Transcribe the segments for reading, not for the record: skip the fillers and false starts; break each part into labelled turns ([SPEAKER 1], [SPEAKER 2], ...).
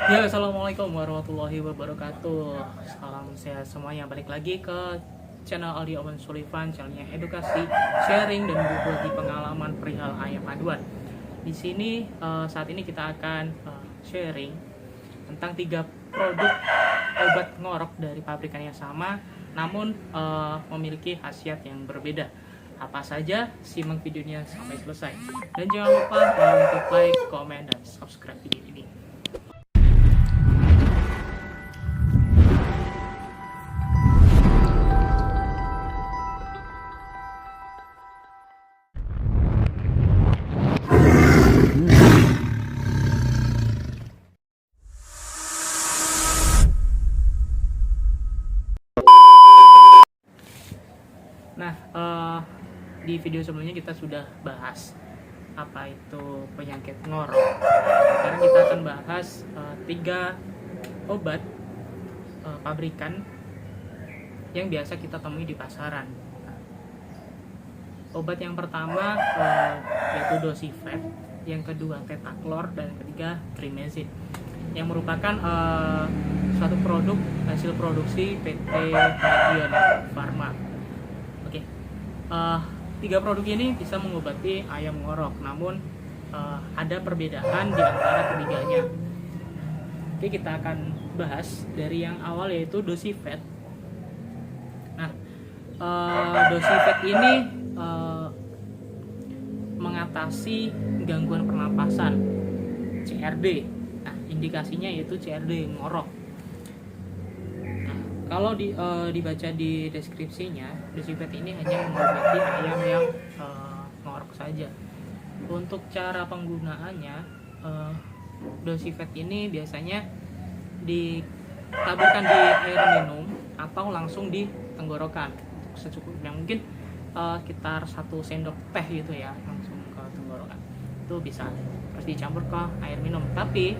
[SPEAKER 1] Ya, assalamualaikum warahmatullahi wabarakatuh. Salam sehat semuanya. Balik lagi ke channel Aldi Owen Sullivan, channelnya edukasi, sharing dan berbagi pengalaman perihal ayam aduan. Di sini saat ini kita akan sharing tentang 3 produk obat ngorok dari pabrikan yang sama, namun memiliki khasiat yang berbeda. Apa saja? Simak videonya sampai selesai. Dan jangan lupa untuk like, komen, dan subscribe video ini. Nah, di video sebelumnya kita sudah bahas apa itu penyakit ngorok. Sekarang kita akan bahas 3 obat pabrikan yang biasa kita temui di pasaran. Nah, obat yang pertama yaitu Dosifet, yang kedua Tetaklor, dan yang ketiga Trimezin, yang merupakan suatu produk hasil produksi PT Medion Farma. Oke, 3 produk ini bisa mengobati ayam ngorok, namun ada perbedaan di antara ketiganya. Oke, kita akan bahas dari yang awal yaitu Dosifet. Nah, Dosifet ini mengatasi gangguan pernapasan, CRD. Nah, indikasinya yaitu CRD ngorok. Nah, kalau dibaca di deskripsinya, Dosifet ini hanya mengobati ayam yang ngorok saja. Untuk cara penggunaannya, Dosifet ini biasanya ditaburkan di air minum atau langsung di tenggorokan secukupnya, mungkin sekitar 1 sendok teh gitu ya, langsung ke tenggorokan. Itu bisa, terus dicampur ke air minum. Tapi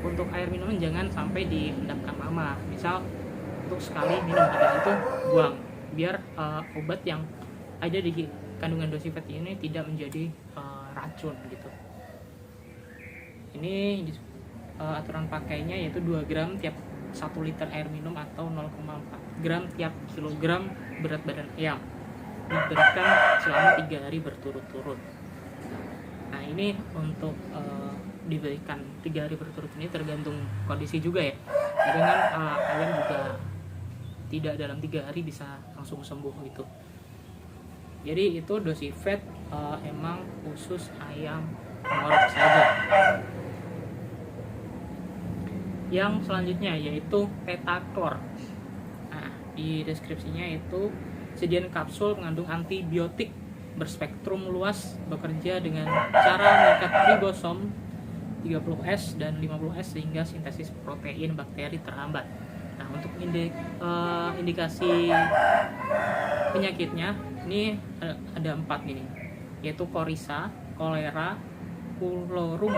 [SPEAKER 1] untuk air minum jangan sampai diendapkan lama. Misal untuk sekali minum, habis itu buang, biar obat yang ada di kandungan Dosifet ini tidak menjadi racun gitu. Ini aturan pakainya yaitu 2 gram tiap 1 liter air minum atau 0,4 gram tiap kilogram berat badan ayam. Diberikan selama 3 hari berturut-turut. Nah, ini untuk diberikan 3 hari berturut ini tergantung kondisi juga ya. Kadang ayam juga tidak dalam 3 hari bisa langsung sembuh gitu. Jadi itu Dosifet emang khusus ayam ngorok saja. Yang selanjutnya yaitu Tetaklor. Nah, di deskripsinya itu sediaan kapsul mengandung antibiotik berspektrum luas, bekerja dengan cara mengikat ribosom 30S dan 50S sehingga sintesis protein bakteri terhambat. Nah, untuk indikasi penyakitnya ini ada 4 nih, yaitu Coryza, kolera, pulorum,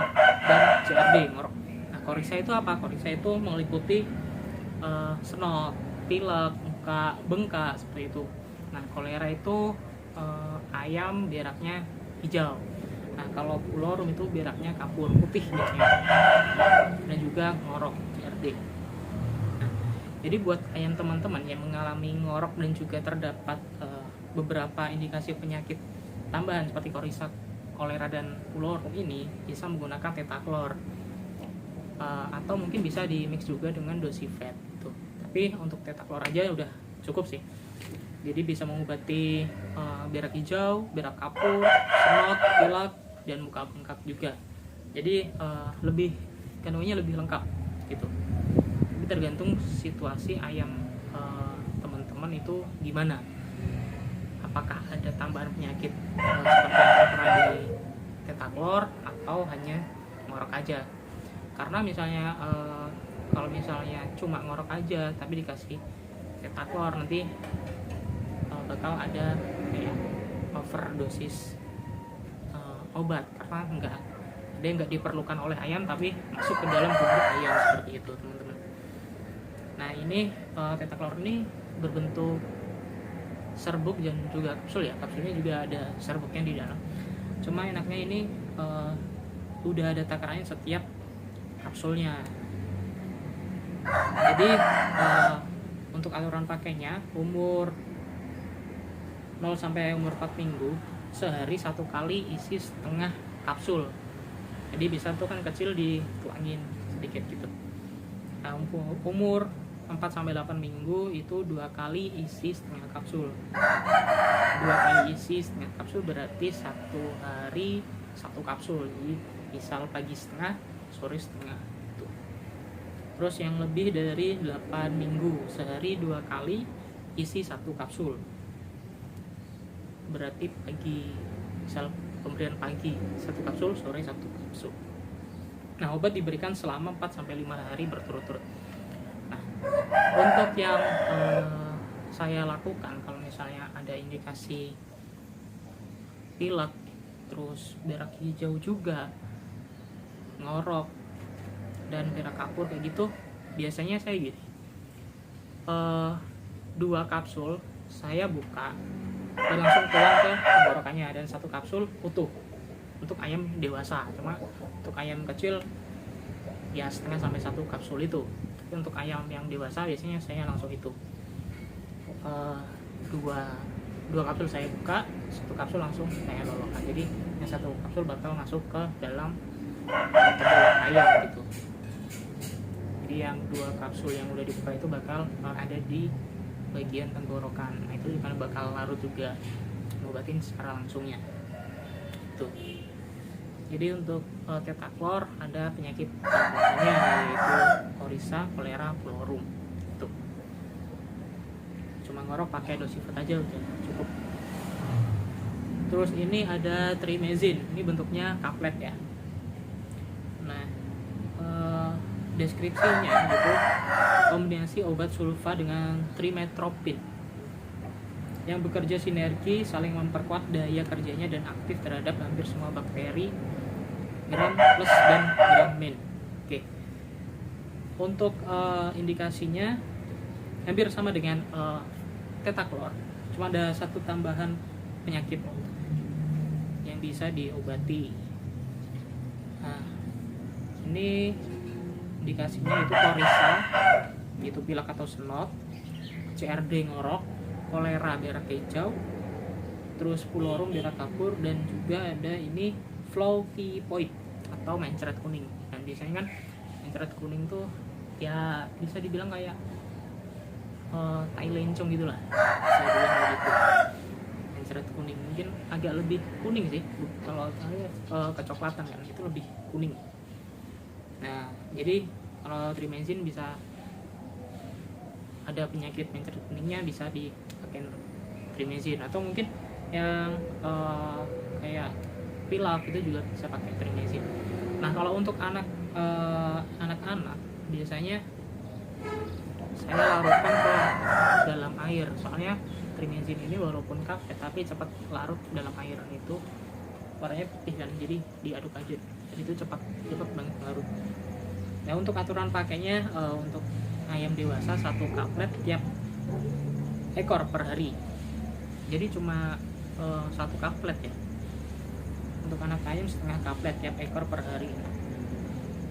[SPEAKER 1] dan CRD ngorok. Nah, Coryza itu apa? Coryza itu meliputi senot, pilek, muka bengkak seperti itu. Nah, kolera itu ayam beraknya hijau. Nah, kalau pulorum itu beraknya kapur putih biasanya. Dan juga ngorok, CRD. Nah, jadi buat ayam teman-teman yang mengalami ngorok dan juga terdapat beberapa indikasi penyakit tambahan seperti Coryza, kolera, dan pulorum ini bisa menggunakan Tetaklor. Atau mungkin bisa di mix juga dengan Dosifet gitu. Tapi untuk Tetaklor aja udah cukup sih. Jadi bisa mengobati berak hijau, berak kapur, senot, pilek, dan muka bengkak juga. Jadi kandungannya lebih lengkap gitu. Tapi tergantung situasi ayam teman-teman itu gimana. Apakah ada tambahan penyakit seperti yang pernah di Tetaklor atau hanya ngorok aja. Karena misalnya kalau misalnya cuma ngorok aja tapi dikasih Tetaklor, nanti bakal ada kayak overdosis obat, karena nggak diperlukan oleh ayam tapi masuk ke dalam tubuh ayam seperti itu, teman-teman. Nah, ini Tetaklor ini berbentuk serbuk dan juga kapsul ya. Kapsulnya juga ada serbuknya di dalam. Cuma enaknya ini udah ada takarannya setiap kapsulnya. Jadi untuk aturan pakainya umur 0 sampai umur 4 minggu sehari 1 kali isi setengah kapsul. Jadi bisa tuh kan kecil dituangin sedikit gitu. Nah, umur 4 sampai 8 minggu itu 2 kali isi setengah kapsul. 2 kali isi setengah kapsul berarti 1 hari 1 kapsul. Jadi misal pagi setengah, sore setengah gitu. Terus yang lebih dari 8 minggu sehari 2 kali isi 1 kapsul. Berarti pagi, misal pemberian pagi 1 kapsul, sore 1 kapsul. Nah, obat diberikan selama 4 sampai 5 hari berturut-turut. Nah, untuk yang saya lakukan kalau misalnya ada indikasi pilek, terus berak hijau juga, ngorok, dan berak kapur kayak gitu, biasanya saya gini, 2 kapsul saya buka dan langsung tuang ke tenggorokannya, dan 1 kapsul utuh untuk ayam dewasa. Cuma untuk ayam kecil ya setengah sampai 1 kapsul itu. Tapi untuk ayam yang dewasa biasanya saya langsung itu dua kapsul saya buka, 1 kapsul langsung saya lolokkan. Jadi yang 1 kapsul bakal masuk ke dalam tubuh ayam gitu. Jadi yang 2 kapsul yang udah dibuka itu bakal ada di bagian tenggorokan. Nah, itu juga bakal larut juga, ngobatin secara langsungnya tuh. Jadi untuk tetaklor ada penyakit lainnya yaitu Coryza, kolera, florum. Tuh. Cuma ngorok pakai dosifat aja udah cukup. Terus ini ada trimezin. Ini bentuknya kaplet ya. Nah, deskripsinya gitu, kombinasi obat sulfa dengan trimetropin yang bekerja sinergi, saling memperkuat daya kerjanya dan aktif terhadap hampir semua bakteri gram plus dan gram min. Oke. Untuk indikasinya hampir sama dengan tetaklor, cuma ada 1 tambahan penyakit yang bisa diobati. Nah, ini indikasinya itu Coryza, itu pilek atau senot, CRD ngorok, kolera berak hijau, terus pulorum berak kapur, dan juga ada ini flowpipoid atau mencret kuning. Dan biasanya kan mencret kuning tuh ya bisa dibilang kayak tai lencong gitulah, saya bilang kayak gitu. Mencret kuning mungkin agak lebih kuning sih, kalau saya kecoklatan kan, itu lebih kuning. Nah, jadi kalau trimezin bisa ada penyakit mencret kuningnya bisa dipakai trimezin, atau mungkin yang kayak pilek itu juga bisa pakai trimezin. Nah, kalau untuk anak-anak biasanya saya larutkan ke dalam air, soalnya trimezin ini walaupun kaplet tapi cepat larut dalam air, itu warnanya putih kan, jadi diaduk aja dan itu cepat banget larut. Nah, untuk aturan pakainya untuk ayam dewasa 1 kaplet tiap ekor per hari, jadi cuma 1 kaplet ya. Untuk anak ayam setengah kaplet tiap ekor per hari.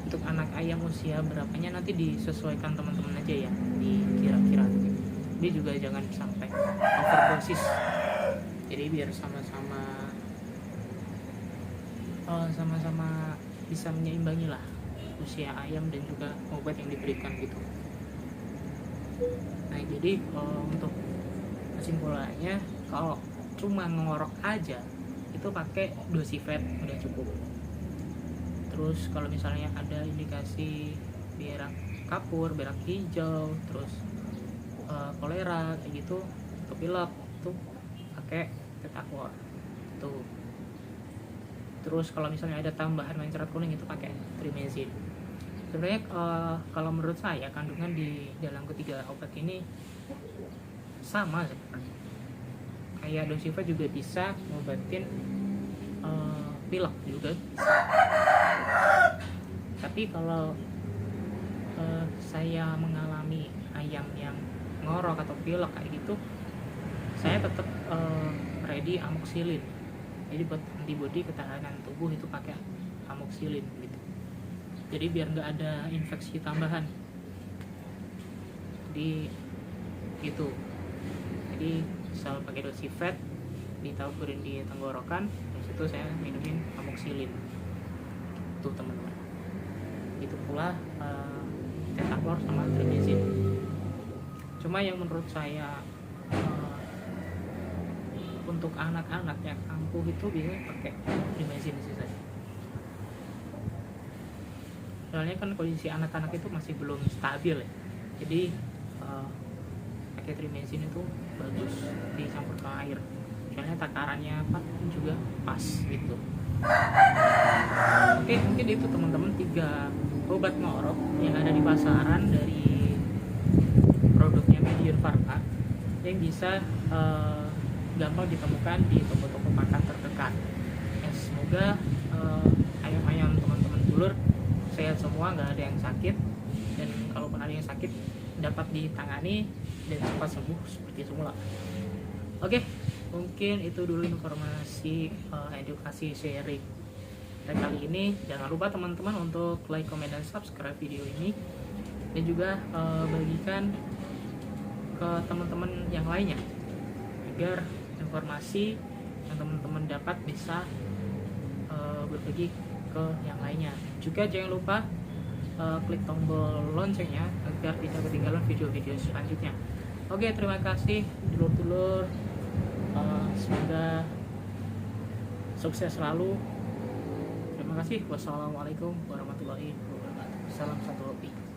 [SPEAKER 1] Untuk anak ayam usia berapanya nanti disesuaikan teman-teman aja ya, dikira-kira. Dia juga jangan sampai overdosis, jadi biar sama-sama bisa menyeimbangi lah usia ayam dan juga obat yang diberikan gitu. Nah, jadi untuk kesimpulannya, kalau cuma ngorok aja itu pakai dosifat udah cukup. Terus kalau misalnya ada indikasi berak kapur, berak hijau, terus kolera kayak gitu, pilek tuh pakai tetaklor tuh. Terus kalau misalnya ada tambahan mencret kuning itu pakai trimezin. Sebenarnya kalau menurut saya kandungan di dalam ketiga obat ini sama sebenarnya. Kayak dosifat juga bisa ngobatin pilek juga bisa. Tapi kalau saya mengalami ayam yang ngorok atau pilek kayak gitu, saya tetap ready amoxicillin. Jadi buat antibodi ketahanan tubuh itu pakai amoxicillin gitu. jadi biar nggak ada infeksi tambahan. Jadi gitu, jadi misal pakai dosifat ditaburin di tenggorokan, terus itu saya minumin amoxicillin tuh teman-teman. Itu pula tetaklor sama trimezin. Cuma yang menurut saya untuk anak-anak yang kampuh itu biasanya pakai trimezin sih saya. Soalnya kan kondisi anak-anak itu masih belum stabil ya, jadi pakai trimezin itu bagus dicampur ke air, soalnya takarannya apa juga pas gitu. Oke, mungkin itu teman-teman 3 obat ngorok yang ada di pasaran dari produknya Medion Pharma yang bisa gampang ditemukan di toko-toko pakan terdekat. Ya, semoga ayam-ayam teman-teman dulur sehat semua, nggak ada yang sakit, dan kalaupun ada yang sakit dapat ditangani dan cepat sembuh seperti semula. Oke, mungkin itu dulu informasi edukasi sharing dan kali ini. Jangan lupa teman-teman untuk like, comment, dan subscribe video ini, dan juga bagikan ke teman-teman yang lainnya agar informasi yang teman-teman dapat bisa berbagi ke yang lainnya. Juga jangan lupa klik tombol loncengnya agar tidak ketinggalan video-video selanjutnya. Oke, terima kasih dulur-dulur, semoga sukses selalu. Terima kasih. Wassalamualaikum warahmatullahi wabarakatuh. Salam satu hobi.